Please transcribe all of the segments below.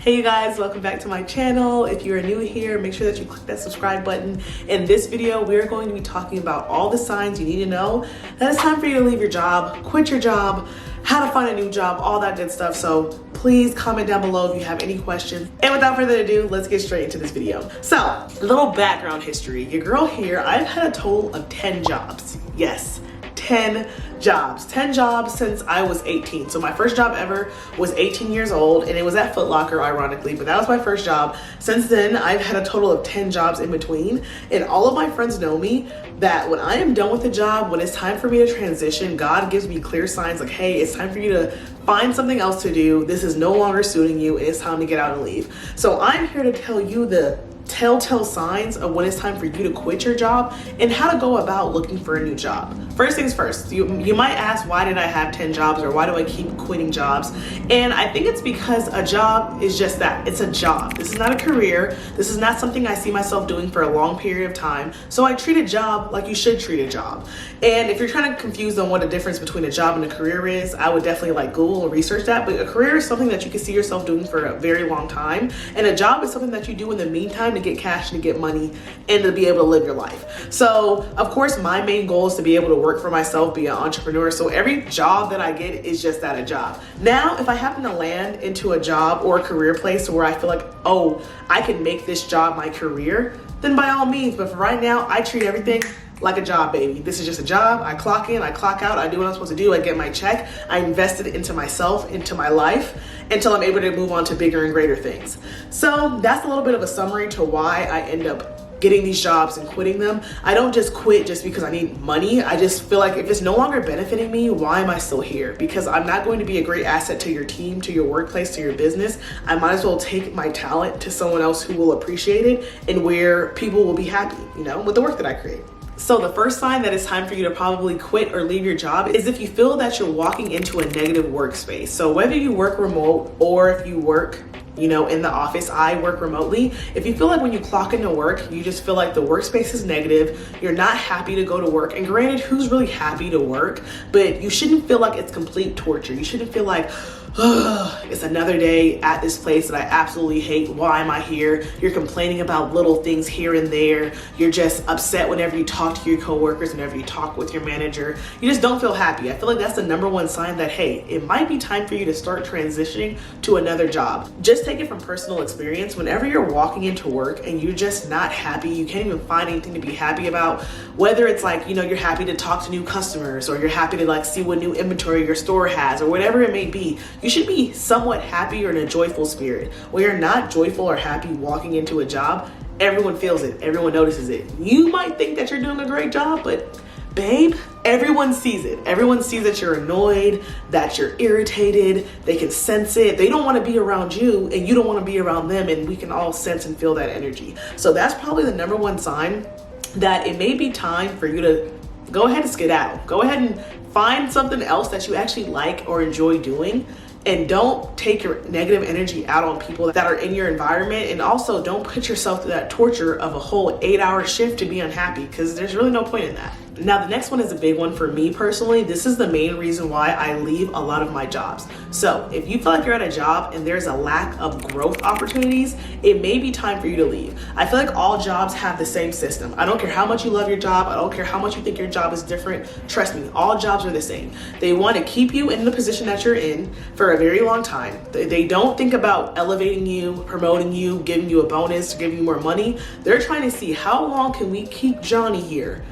Hey you guys, welcome back to my channel. If you are new here, make sure that you click that subscribe button. In this video, we're going to be talking about all the signs you need to know that it's time for you to leave your job, quit your job, how to find a new job, all that good stuff. So please comment down below if you have any questions. And without further ado, let's get straight into this video. So, a little background history. Your girl here, I've had a total of 10 jobs. Yes, 10 jobs. 10 jobs since I was 18. So my first job ever was 18 years old, and it was at Foot Locker, ironically, but that was my first job. Since then, I've had a total of 10 jobs in between, and all of my friends know me that when I am done with the job, when it's time for me to transition, God gives me clear signs like, hey, it's time for you to find something else to do. This is no longer suiting you, and it's time to get out and leave. So I'm here to tell you the telltale signs of when it's time for you to quit your job and how to go about looking for a new job. First things first, you might ask, why did I have 10 jobs, or why do I keep quitting jobs? And I think it's because a job is just that. It's a job. This is not a career. This is not something I see myself doing for a long period of time. So I treat a job like you should treat a job. And if you're trying to confuse on what the difference between a job and a career is, I would definitely like Google and research that. But a career is something that you can see yourself doing for a very long time. And a job is something that you do in the meantime to get cash, to get money, and to be able to live your life. So of course, my main goal is to be able to work for myself, be an entrepreneur. So every job that I get is just that, a job. Now, if I happen to land into a job or a career place where I feel like, oh, I can make this job my career, then by all means. But for right now, I treat everything like a job, baby. This is just a job. I clock in, I clock out, I do what I'm supposed to do, I get my check, I invested into myself, into my life, until I'm able to move on to bigger and greater things. So that's a little bit of a summary to why I end up getting these jobs and quitting them. I don't just quit just because I need money. I just feel like if it's no longer benefiting me, why am I still here? Because I'm not going to be a great asset to your team, to your workplace, to your business. I might as well take my talent to someone else who will appreciate it and where people will be happy, with the work that I create. So the first sign that it's time for you to probably quit or leave your job is if you feel that you're walking into a negative workspace. So whether you work remote or if you work in the office, I work remotely. If you feel like when you clock into work, you just feel like the workspace is negative, you're not happy to go to work. And granted, who's really happy to work? But you shouldn't feel like it's complete torture. You shouldn't feel like, it's another day at this place that I absolutely hate. Why am I here? You're complaining about little things here and there. You're just upset whenever you talk to your coworkers, whenever you talk with your manager. You just don't feel happy. I feel like that's the number one sign that, hey, it might be time for you to start transitioning to another job. Just take it from personal experience. Whenever you're walking into work and you're just not happy, you can't even find anything to be happy about, whether it's like, you're happy to talk to new customers, or you're happy to like see what new inventory your store has, or whatever it may be, you should be somewhat happy or in a joyful spirit. When you're not joyful or happy walking into a job, everyone feels it, everyone notices it. You might think that you're doing a great job, but babe, everyone sees it. Everyone sees that you're annoyed, that you're irritated. They can sense it. They don't want to be around you, and you don't want to be around them, and we can all sense and feel that energy. So that's probably the number one sign that it may be time for you to go ahead and skedaddle. Go ahead and find something else that you actually like or enjoy doing. And don't take your negative energy out on people that are in your environment. And also don't put yourself through that torture of a whole 8-hour shift to be unhappy, because there's really no point in that. Now, the next one is a big one for me personally. This is the main reason why I leave a lot of my jobs. So if you feel like you're at a job and there's a lack of growth opportunities, it may be time for you to leave. I feel like all jobs have the same system. I don't care how much you love your job. I don't care how much you think your job is different. Trust me, all jobs are the same. They want to keep you in the position that you're in for a very long time. They don't think about elevating you, promoting you, giving you a bonus, giving you more money. They're trying to see, how long can we keep Johnny here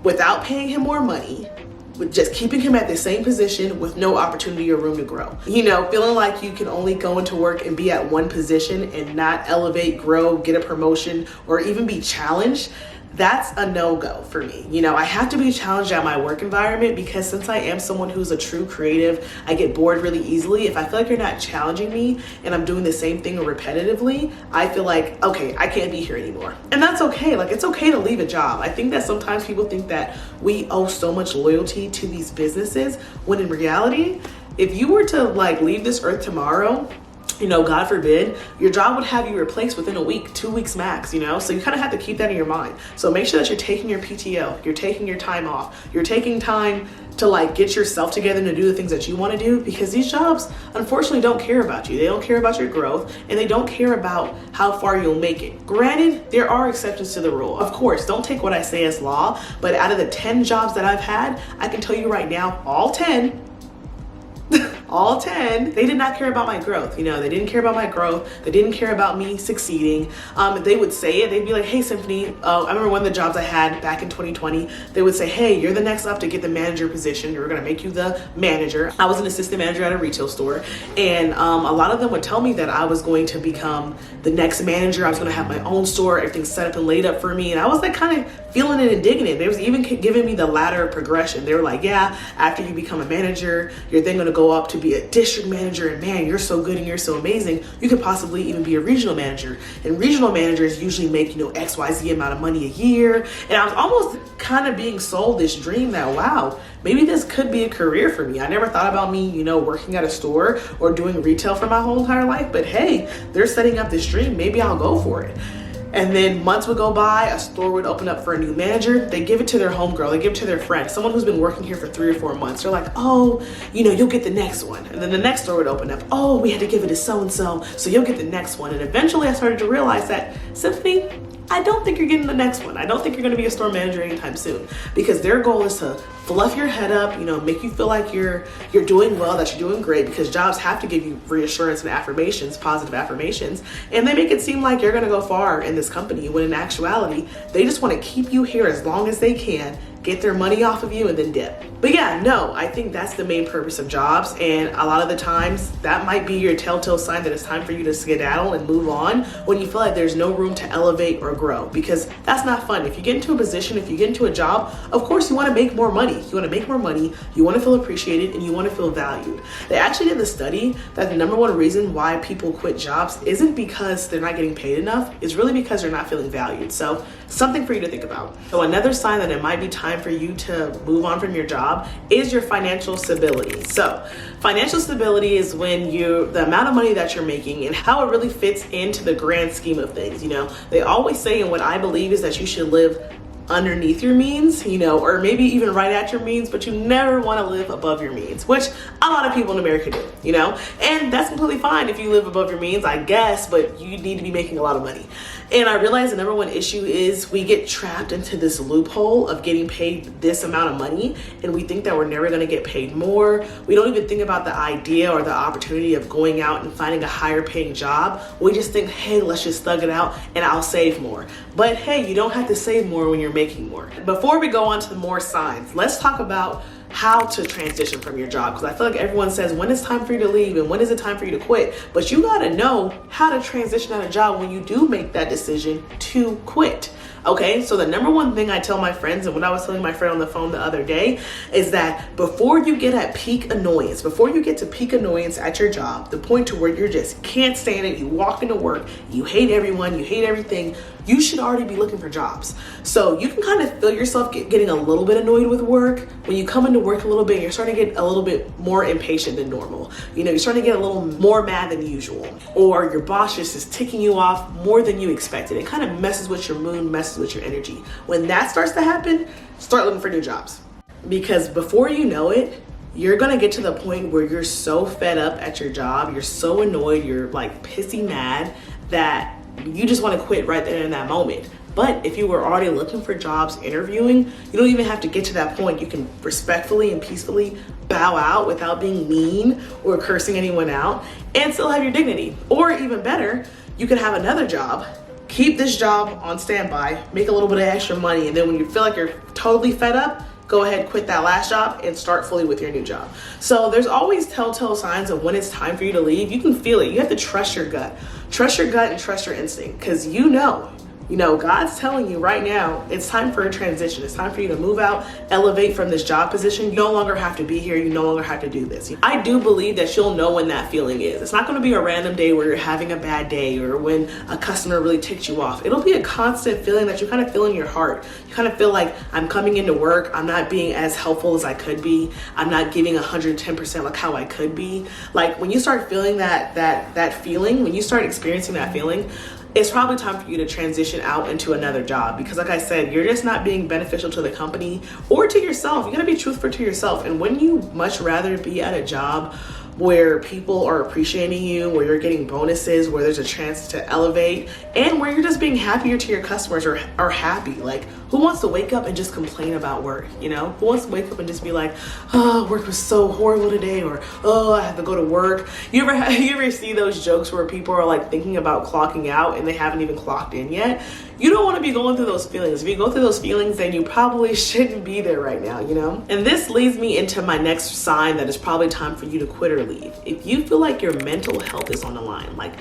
without paying him more money, with just keeping him at the same position with no opportunity or room to grow. Feeling like you can only go into work and be at one position and not elevate, grow, get a promotion, or even be challenged. That's a no-go for me. I have to be challenged at my work environment, because since I am someone who's a true creative, I get bored really easily. If I feel like you're not challenging me and I'm doing the same thing repetitively, I feel like, okay, I can't be here anymore. And that's okay. Like, it's okay to leave a job. I think that sometimes people think that we owe so much loyalty to these businesses, when in reality, if you were to leave this earth tomorrow, God forbid, your job would have you replaced within a week, 2 weeks max, so you kind of have to keep that in your mind. So make sure that you're taking your PTO, you're taking your time off, you're taking time to like get yourself together and to do the things that you want to do, because these jobs unfortunately don't care about you. They don't care about your growth, and they don't care about how far you'll make it. Granted, there are exceptions to the rule. Of course, don't take what I say as law, but out of the 10 jobs that I've had, I can tell you right now, all 10, they did not care about my growth. They didn't care about my growth. They didn't care about me succeeding. They would say it. They'd be like, hey, Symphony, I remember one of the jobs I had back in 2020, they would say, hey, you're the next up to get the manager position. We're going to make you the manager. I was an assistant manager at a retail store, and a lot of them would tell me that I was going to become the next manager. I was going to have my own store, everything set up and laid up for me. And I was like kind of feeling it and digging it. They was even giving me the ladder of progression. They were like, yeah, after you become a manager, you're then going to go up to be a district manager, and man, you're so good and you're so amazing, you could possibly even be a regional manager. And regional managers usually make XYZ amount of money a year. And I was almost kind of being sold this dream that, wow, maybe this could be a career for me. I never thought about me, working at a store or doing retail for my whole entire life, but hey, they're setting up this dream, maybe I'll go for it. And then months would go by, a store would open up for a new manager. They give it to their homegirl, they give it to their friend, someone who's been working here for 3 or 4 months. They're like, oh, you'll get the next one. And then the next store would open up. Oh, we had to give it to so-and-so, so you'll get the next one. And eventually I started to realize that, Symphony, I don't think you're getting the next one. I don't think you're gonna be a store manager anytime soon, because their goal is to fluff your head up, make you feel like you're doing well, that you're doing great, because jobs have to give you reassurance and affirmations, positive affirmations, and they make it seem like you're gonna go far in this company, when in actuality, they just wanna keep you here as long as they can, get their money off of you, and then dip. But yeah, no, I think that's the main purpose of jobs, and a lot of the times that might be your telltale sign that it's time for you to skedaddle and move on, when you feel like there's no room to elevate or grow, because that's not fun. If you get into a position, if you get into a job, of course you want to make more money. You want to make more money, you want to feel appreciated, and you want to feel valued. They actually did the study that the number one reason why people quit jobs isn't because they're not getting paid enough, it's really because they're not feeling valued. So something for you to think about. So another sign that it might be time for you to move on from your job is your financial stability. So financial stability is when the amount of money that you're making and how it really fits into the grand scheme of things. They always say, and what I believe is that you should live underneath your means, or maybe even right at your means, but you never want to live above your means, which a lot of people in America do, and that's completely fine if you live above your means, I guess, but you need to be making a lot of money. And I realize the number one issue is we get trapped into this loophole of getting paid this amount of money, and we think that we're never going to get paid more. We don't even think about the idea or the opportunity of going out and finding a higher paying job. We just think, hey, let's just thug it out and I'll save more. But hey, you don't have to save more when you're making more. Before we go on to the more signs, let's talk about how to transition from your job, because I feel like everyone says when it's time for you to leave and when is it time for you to quit, but you got to know how to transition out of a job when you do make that decision to quit. Okay, so the number one thing I tell my friends, and what I was telling my friend on the phone the other day, is that before you get at peak annoyance, before you get to peak annoyance at your job, the point to where you just can't stand it, you walk into work, you hate everyone, you hate everything, you should already be looking for jobs. So you can kind of feel yourself getting a little bit annoyed with work. When you come into work a little bit, you're starting to get a little bit more impatient than normal. You're starting to get a little more mad than usual. Or your boss just is ticking you off more than you expected. It kind of messes with your mood, messes with your energy. When that starts to happen, start looking for new jobs. Because before you know it, you're gonna get to the point where you're so fed up at your job, you're so annoyed, you're like pissy mad that you just want to quit right there in that moment. But if you were already looking for jobs, interviewing, you don't even have to get to that point. You can respectfully and peacefully bow out without being mean or cursing anyone out and still have your dignity. Or even better, you could have another job, keep this job on standby, make a little bit of extra money, and then when you feel like you're totally fed up, go ahead, quit that last job and start fully with your new job. So there's always telltale signs of when it's time for you to leave. You can feel it. You have to trust your gut. Trust your gut and trust your instinct, because You know, God's telling you right now, it's time for a transition. It's time for you to move out, elevate from this job position. You no longer have to be here. You no longer have to do this. I do believe that you'll know when that feeling is. It's not going to be a random day where you're having a bad day or when a customer really ticks you off. It'll be a constant feeling that you kind of feel in your heart. You kind of feel like, I'm coming into work, I'm not being as helpful as I could be. I'm not giving 110% like how I could be. Like when you start feeling that feeling, when you start experiencing that feeling, it's probably time for you to transition out into another job, because like I said, you're just not being beneficial to the company or to yourself. You gotta be truthful to yourself. And wouldn't you much rather be at a job where people are appreciating you, where you're getting bonuses, where there's a chance to elevate, and where you're just being happier to your customers or are happy? Like, who wants to wake up and just complain about work, you know? Who wants to wake up and just be like, oh, work was so horrible today, or oh, I have to go to work. You ever see those jokes where people are like thinking about clocking out and they haven't even clocked in yet? You don't want to be going through those feelings. If you go through those feelings, then you probably shouldn't be there right now, you know? And this leads me into my next sign that it's probably time for you to quit or leave. If you feel like your mental health is on the line, like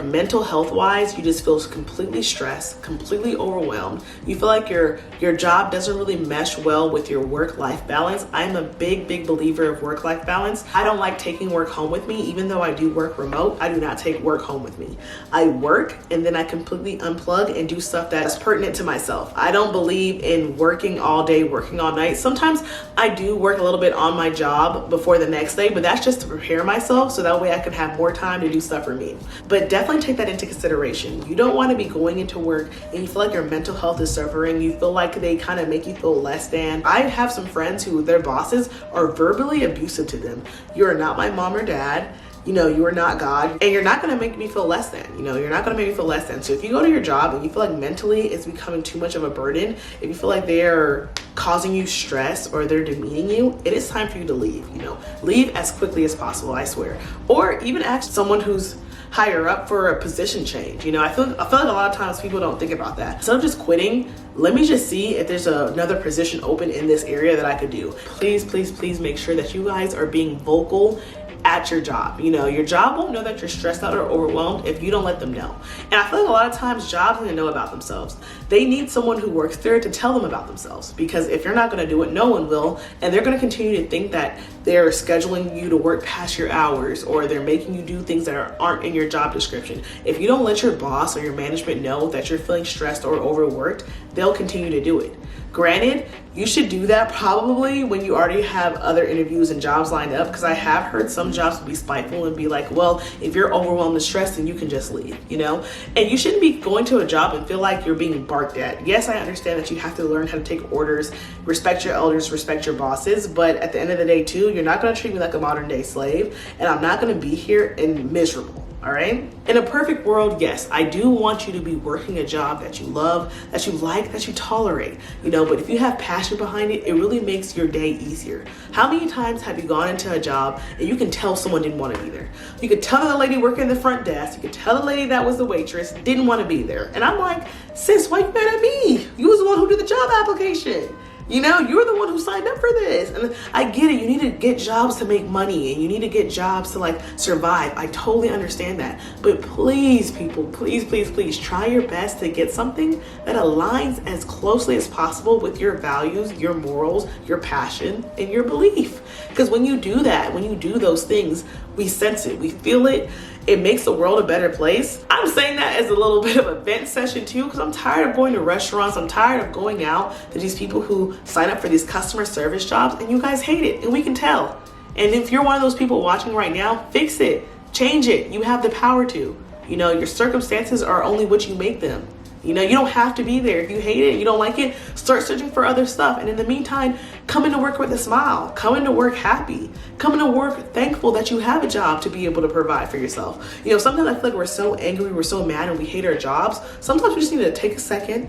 mental health wise, you just feel completely stressed, completely overwhelmed. You feel like your job doesn't really mesh well with your work-life balance. I'm a big believer of work-life balance. I don't like taking work home with me. Even though I do work remote, I do not take work home with me. I work and then I completely unplug and do stuff that's pertinent to myself. I don't believe in working all day, working all night. Sometimes I do work a little bit on my job before the next day, but that's just to prepare myself so that way I can have more time to do stuff for me. But definitely take that into consideration. You don't want to be going into work and you feel like your mental health is suffering. You feel like they kind of make you feel less than. I have some friends who their bosses are verbally abusive to them. You're not my mom or dad. You know, you are not God, and you're not going to make me feel less than. You know, you're not going to make me feel less than. So if you go to your job and you feel like mentally it's becoming too much of a burden, if you feel like they're causing you stress or they're demeaning you, it is time for you to leave. You know, leave as quickly as possible, I swear. Or even ask someone who's higher up for a position change. You know, I feel like a lot of times people don't think about that. Instead of just quitting, let me just see if there's another position open in this area that I could do. Please make sure that you guys are being vocal at your job. You know, your job won't know that you're stressed out or overwhelmed if you don't let them know. And I feel like a lot of times jobs need to know about themselves. They need someone who works there to tell them about themselves, because if you're not going to do it, no one will. And they're going to continue to think that they're scheduling you to work past your hours, or they're making you do things that aren't in your job description. If you don't let your boss or your management know that you're feeling stressed or overworked, they'll continue to do it. Granted, you should do that probably when you already have other interviews and jobs lined up, because I have heard some jobs be spiteful and be like, well, if you're overwhelmed and stressed, then you can just leave, you know? And you shouldn't be going to a job and feel like you're being barked at. Yes, I understand that you have to learn how to take orders, respect your elders, respect your bosses, but at the end of the day too, you're not gonna treat me like a modern day slave, and I'm not gonna be here and miserable. All right. In a perfect world, yes, I do want you to be working a job that you love, that you like, that you tolerate, you know, but if you have passion behind it, it really makes your day easier. How many times have you gone into a job and you can tell someone didn't want to be there? You could tell the lady working the front desk, you could tell the lady that was the waitress didn't want to be there. And I'm like, sis, why you mad at me? You was the one who did the job application. You know, you're the one who signed up for this. And I get it. You need to get jobs to make money, and you need to get jobs to like survive. I totally understand that. But please, people, please try your best to get something that aligns as closely as possible with your values, your morals, your passion, and your belief. Because when you do that, when you do those things, we sense it, we feel it. It makes the world a better place. I'm saying that as a little bit of a vent session too, because I'm tired of going to restaurants. I'm tired of going out to these people who sign up for these customer service jobs, and you guys hate it, and we can tell. And if you're one of those people watching right now, fix it, change it. You have the power to. You know, your circumstances are only what you make them. You know, you don't have to be there. If you hate it, you don't like it, start searching for other stuff. And in the meantime, come into work with a smile. Come into work happy. Come into work thankful that you have a job to be able to provide for yourself. You know, sometimes I feel like we're so angry, we're so mad, and we hate our jobs. Sometimes we just need to take a second,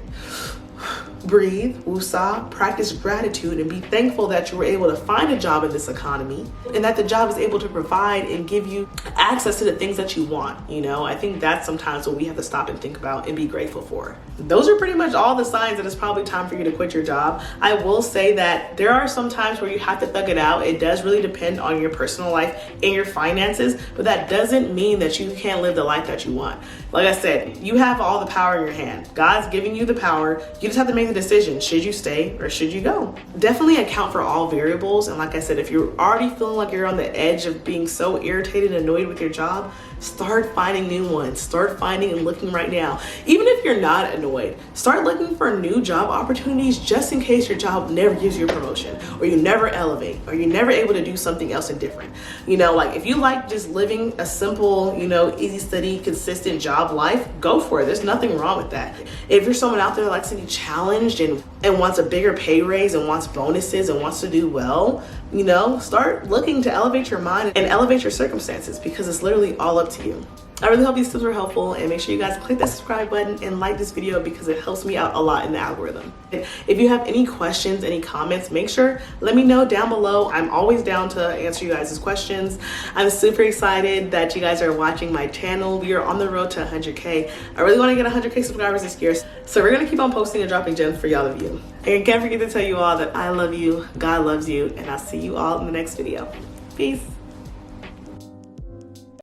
breathe, woosah, practice gratitude, and be thankful that you were able to find a job in this economy and that the job is able to provide and give you access to the things that you want. You know, I think that's sometimes what we have to stop and think about and be grateful for. Those are pretty much all the signs that it's probably time for you to quit your job. I will say that there are some times where you have to thug it out. It does really depend on your personal life and your finances, but that doesn't mean that you can't live the life that you want. Like I said, you have all the power in your hand. God's giving you the power. You just have to make the decision. Should you stay or should you go? Definitely account for all variables. And like I said, if you're already feeling like you're on the edge of being so irritated and annoyed with your job, start finding new ones. Start finding and looking right now. Even if you're not annoyed, start looking for new job opportunities just in case your job never gives you a promotion or you never elevate or you're never able to do something else and different. You know, like if you like just living a simple, you know, easy, steady, consistent job life, go for it. There's nothing wrong with that. If you're someone out there that likes to be challenged and wants a bigger pay raise and wants bonuses and wants to do well, you know, start looking to elevate your mind and elevate your circumstances because it's literally all up to you. I really hope these tips were helpful, and make sure you guys click that subscribe button and like this video because it helps me out a lot in the algorithm. If you have any questions, any comments, make sure let me know down below. I'm always down to answer you guys' questions. I'm super excited that you guys are watching my channel. We are on the road to 100K. I really want to get 100K subscribers this year, so we're gonna keep on posting and dropping gems for y'all to view. And I can't forget to tell you all that I love you, God loves you, and I'll see you all in the next video. Peace.